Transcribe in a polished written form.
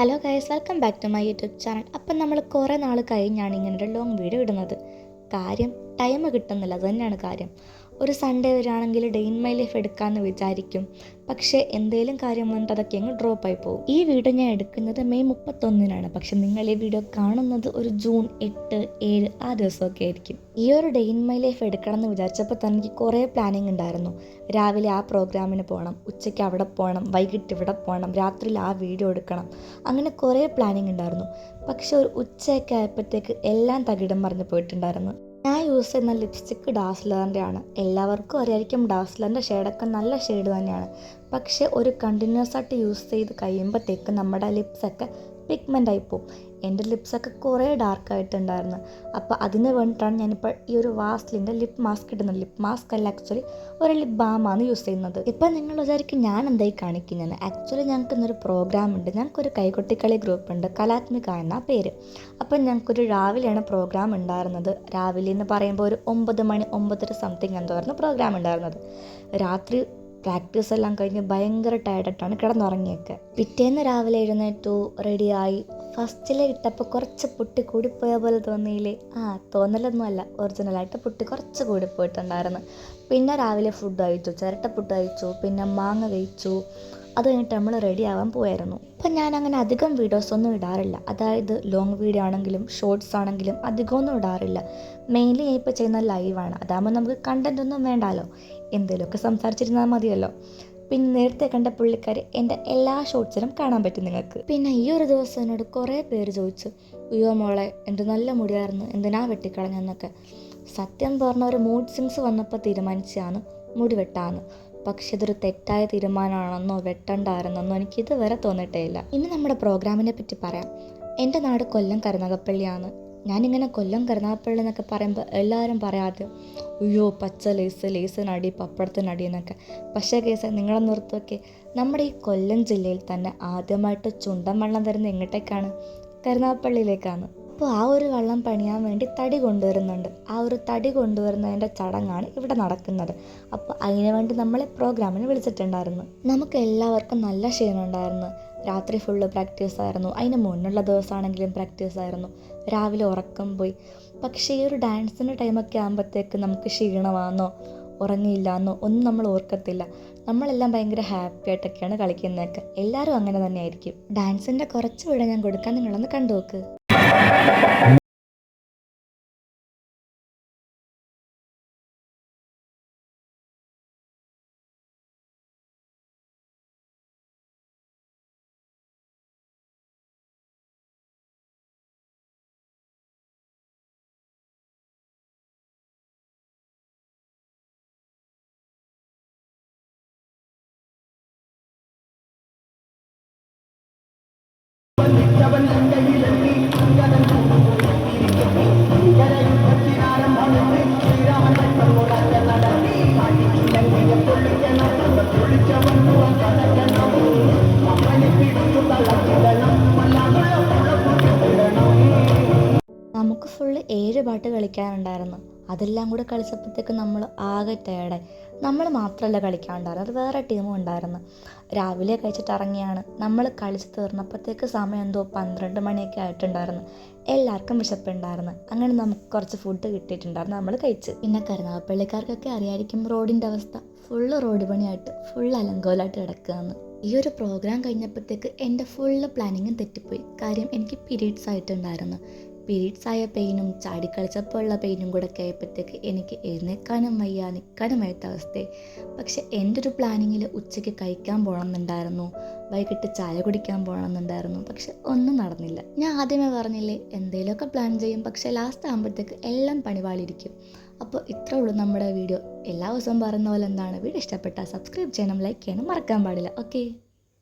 Hello guys, welcome back to my YouTube channel. അപ്പം നമ്മൾ കുറേ നാൾ കഴിഞ്ഞാണ് ഇങ്ങനെ ഒരു ലോങ് വീഡിയോ ഇടുന്നത്. കാര്യം ടൈം കിട്ടുന്നില്ല, അത് തന്നെയാണ് കാര്യം. ഒരു സൺഡേ വരികയാണെങ്കിൽ ഡേ ഇൻ മൈ ലൈഫ് എടുക്കാമെന്ന് വിചാരിക്കും, പക്ഷേ എന്തെങ്കിലും കാര്യം വന്നിട്ട് അതൊക്കെ അങ്ങ് ഡ്രോപ്പ് ആയി പോകും. ഈ വീഡിയോ ഞാൻ എടുക്കുന്നത് മെയ് 31-നാണ്, പക്ഷെ നിങ്ങൾ ഈ വീഡിയോ കാണുന്നത് ഒരു ജൂൺ 8, 7 ആ ദിവസമൊക്കെ ആയിരിക്കും. ഈ ഒരു ഡേ ഇൻ മൈ ലൈഫ് എടുക്കണം എന്ന് വിചാരിച്ചപ്പോൾ തന്നെ എനിക്ക് കുറേ പ്ലാനിങ് ഉണ്ടായിരുന്നു. രാവിലെ ആ പ്രോഗ്രാമിന് പോകണം, ഉച്ചയ്ക്ക് അവിടെ പോകണം, വൈകിട്ട് ഇവിടെ പോകണം, രാത്രിയിൽ ആ വീഡിയോ എടുക്കണം, അങ്ങനെ കുറേ പ്ലാനിങ് ഉണ്ടായിരുന്നു. പക്ഷെ ഒരു ഉച്ചയൊക്കെ ആയപ്പോഴത്തേക്ക് എല്ലാം തകിടം മറിഞ്ഞ് പോയിട്ടുണ്ടായിരുന്നു. ഞാൻ യൂസ് ചെയ്യുന്ന ലിപ്സ്റ്റിക്ക് ഡാസ്ലറിൻ്റെ ആണ്. എല്ലാവർക്കും അറിയായിരിക്കും ഡാസ്ലറിൻ്റെ ഷെയ്ഡൊക്കെ നല്ല ഷെയ്ഡ് തന്നെയാണ്. പക്ഷേ ഒരു കണ്ടിന്യൂസ് ആയിട്ട് യൂസ് ചെയ്ത് കഴിയുമ്പോഴത്തേക്ക് നമ്മുടെ ലിപ്സൊക്കെ പിഗ്മെൻ്റ് ആയിപ്പോവും. എൻ്റെ ലിപ്സൊക്കെ കുറേ ഡാർക്കായിട്ടുണ്ടായിരുന്നു. അപ്പോൾ അതിന് വേണ്ടിയിട്ടാണ് ഞാനിപ്പോൾ ഈ ഒരു വാസ്ലിൻ്റെ ലിപ്പ് മാസ്ക് ഇടുന്നത്. ലിപ്പ് മാസ്ക് അല്ല, ആക്ച്വലി ഒരു ലിപ്പ് ബാമാണ് യൂസ് ചെയ്യുന്നത്. ഇപ്പം നിങ്ങൾ വിചാരിക്കും ഞാൻ എന്തായി കാണിക്കുന്നത്. ആക്ച്വലി ഞങ്ങൾക്ക് ഇന്നൊരു പ്രോഗ്രാം ഉണ്ട്. ഞങ്ങൾക്കൊരു കൈകൊട്ടിക്കളി ഗ്രൂപ്പ് ഉണ്ട്, കലാത്മിക എന്ന പേര്. അപ്പം ഞങ്ങൾക്കൊരു രാവിലെയാണ് പ്രോഗ്രാം ഉണ്ടായിരുന്നത്. രാവിലെ എന്ന് പറയുമ്പോൾ ഒരു 9 മണി 9:30 സംതിങ് എന്തായിരുന്നു പ്രോഗ്രാം ഉണ്ടായിരുന്നത്. രാത്രി പ്രാക്ടീസ് എല്ലാം കഴിഞ്ഞ് ഭയങ്കര ടയർഡായിട്ടാണ് കിടന്നുറങ്ങിയൊക്കെ. പിറ്റേന്ന് രാവിലെ എഴുന്നേറ്റു, റെഡിയായി. ഫസ്റ്റിലെ ഇട്ടപ്പോൾ കുറച്ച് പുട്ടി കൂടിപ്പോയ പോലെ തോന്നിയില്ലേ? തോന്നലൊന്നും അല്ല, ഒറിജിനലായിട്ട് പുട്ടി കുറച്ച് കൂടിപ്പോയിട്ടുണ്ടായിരുന്നു. പിന്നെ രാവിലെ ഫുഡ് കഴിച്ചു, ചിരട്ടപ്പുട്ട് കഴിച്ചു, പിന്നെ മാങ്ങ കഴിച്ചു. അത് കഴിഞ്ഞിട്ട് നമ്മൾ റെഡി ആവാൻ പോയായിരുന്നു. അപ്പം ഞാൻ അങ്ങനെ അധികം വീഡിയോസൊന്നും ഇടാറില്ല. അതായത് ലോങ് വീഡിയോ ആണെങ്കിലും ഷോർട്സ് ആണെങ്കിലും അധികമൊന്നും ഇടാറില്ല. മെയിൻലി ഞാൻ ഇപ്പോൾ ചെയ്യുന്ന ലൈവാണ്. അതാകുമ്പോൾ നമുക്ക് കണ്ടൻ്റ് ഒന്നും വേണ്ടാലോ, എന്തെങ്കിലുമൊക്കെ സംസാരിച്ചിരുന്നാൽ മതിയല്ലോ. പിന്നെ നേരത്തെ കണ്ട പുള്ളിക്കാരി എൻ്റെ എല്ലാ ഷോർട്സിലും കാണാൻ പറ്റും നിങ്ങൾക്ക്. പിന്നെ ഈ ഒരു ദിവസം എന്നോട് കുറേ പേര് ചോദിച്ചു, അയ്യോ മോളെ എന്ത് നല്ല മുടിയായിരുന്നു, എന്തിനാ വെട്ടിക്കളഞ്ഞെന്നൊക്കെ. സത്യം പറഞ്ഞ ഒരു മൂഡ് സ്വിങ്സ് വന്നപ്പോൾ തീരുമാനിച്ചാണ് മുടി വെട്ടാന്ന്. പക്ഷെ ഇതൊരു തെറ്റായ തീരുമാനമാണെന്നോ വെട്ടണ്ടായിരുന്നെന്നോ എനിക്ക് ഇതുവരെ തോന്നിയിട്ടേ ഇല്ല. ഇനി നമ്മുടെ പ്രോഗ്രാമിനെ പറ്റി പറയാം. എൻ്റെ നാട് കൊല്ലം കരുനാഗപ്പള്ളിയാണ്. ഞാനിങ്ങനെ കൊല്ലം കരുനാഗപ്പള്ളി എന്നൊക്കെ പറയുമ്പോൾ എല്ലാവരും പറയാതെ അയ്യോ പച്ച ലേസിനടി പപ്പടത്തിനടി എന്നൊക്കെ. പക്ഷേ കേസ് നിങ്ങളെ നിർത്തുമൊക്കെ, നമ്മുടെ ഈ കൊല്ലം ജില്ലയിൽ തന്നെ ആദ്യമായിട്ട് ചുണ്ടൻ വള്ളം വരുന്നത് എങ്ങോട്ടേക്കാണ്? കരുനാഗപ്പള്ളിയിലേക്കാണ്. അപ്പോൾ ആ ഒരു വള്ളം പണിയാൻ വേണ്ടി തടി കൊണ്ടുവരുന്നുണ്ട്. ആ ഒരു തടി കൊണ്ടുവരുന്നതിൻ്റെ ചടങ്ങാണ് ഇവിടെ നടക്കുന്നത്. അപ്പോൾ അതിനു വേണ്ടി നമ്മളെ പ്രോഗ്രാമിന് വിളിച്ചിട്ടുണ്ടായിരുന്നു. നമുക്ക് എല്ലാവർക്കും നല്ല ക്ഷീണമുണ്ടായിരുന്നു. രാത്രി ഫുള്ള് പ്രാക്ടീസായിരുന്നു. അതിന് മുന്നുള്ള ദിവസമാണെങ്കിലും പ്രാക്ടീസായിരുന്നു. രാവിലെ ഉറക്കം പോയി. പക്ഷേ ഈ ഒരു ഡാൻസിൻ്റെ ടൈമൊക്കെ ആകുമ്പോഴത്തേക്ക് നമുക്ക് ക്ഷീണമാണെന്നോ ഉറങ്ങിയില്ലാന്നോ ഒന്നും നമ്മൾ ഓർക്കത്തില്ല. നമ്മളെല്ലാം ഭയങ്കര ഹാപ്പി ആയിട്ടൊക്കെയാണ് കളിക്കുന്നതൊക്കെ. എല്ലാവരും അങ്ങനെ തന്നെ ആയിരിക്കും. ഡാൻസിൻ്റെ കുറച്ച് വീഡിയോ ഞാൻ കൊടുക്കാൻ, നിങ്ങളൊന്ന് കണ്ടു നോക്ക്. നമുക്ക് ഫുള്ള് 7 പാട്ട് കളിക്കാനുണ്ടായിരുന്നു. അതെല്ലാം കൂടെ കളിച്ചപ്പോഴത്തേക്ക് നമ്മൾ ആകെ ടയേർഡായി. നമ്മൾ മാത്രമല്ല കളിക്കാനുണ്ടായിരുന്നു, അത് വേറെ ടീമും ഉണ്ടായിരുന്നു. രാവിലെ കഴിച്ചിട്ട് ഇറങ്ങിയാണ്. നമ്മൾ കളിച്ച് തീർന്നപ്പോഴത്തേക്ക് സമയം എന്തോ 12 മണിയൊക്കെ ആയിട്ടുണ്ടായിരുന്നു. എല്ലാവർക്കും വിശപ്പുണ്ടായിരുന്നു. അങ്ങനെ നമുക്ക് കുറച്ച് ഫുഡ് കിട്ടിയിട്ടുണ്ടായിരുന്നു, നമ്മൾ കഴിച്ച്. പിന്നെ കരുനാഗപ്പള്ളിക്കാർക്കൊക്കെ അറിയായിരിക്കും റോഡിൻ്റെ അവസ്ഥ. ഫുള്ള് റോഡ് പണിയായിട്ട് ഫുള്ള് അലങ്കോലമായിട്ട് കിടക്കുകയെന്ന്. ഈ ഒരു പ്രോഗ്രാം കഴിഞ്ഞപ്പോഴത്തേക്ക് എൻ്റെ ഫുള്ള് പ്ലാനിങ്ങും തെറ്റിപ്പോയി. കാര്യം എനിക്ക് പീരീഡ്സ് ആയിട്ടുണ്ടായിരുന്നു. പീരീഡ്സ് ആയ പെയിനും ചാടിക്കളിച്ചപ്പോൾ ഉള്ള പെയിനും കൂടെ ഒക്കെ ആയപ്പോഴത്തേക്ക് എനിക്ക് എഴുന്നേൽക്കാനും വയ്യ, നിൽക്കാനും വയ്യാത്ത അവസ്ഥയെ. പക്ഷെ എൻ്റെ ഒരു പ്ലാനിങ്ങിൽ ഉച്ചയ്ക്ക് കഴിക്കാൻ പോകണമെന്നുണ്ടായിരുന്നു, വൈകിട്ട് ചായ കുടിക്കാൻ പോകണമെന്നുണ്ടായിരുന്നു. പക്ഷെ ഒന്നും നടന്നില്ല. ഞാൻ ആദ്യമേ പറഞ്ഞില്ലേ, എന്തെങ്കിലുമൊക്കെ പ്ലാൻ ചെയ്യും, പക്ഷേ ലാസ്റ്റ് ആകുമ്പോഴത്തേക്ക് എല്ലാം പണിപാളിയിരിക്കും. അപ്പോൾ ഇത്രേ ഉള്ളൂ നമ്മുടെ വീഡിയോ. എല്ലാ ദിവസവും പറയുന്ന പോലെ എന്താണ്, വീഡിയോ ഇഷ്ടപ്പെട്ടാൽ സബ്സ്ക്രൈബ് ചെയ്യണം, ലൈക്ക് ചെയ്യണം, മറക്കാൻ പാടില്ല. ഓക്കെ.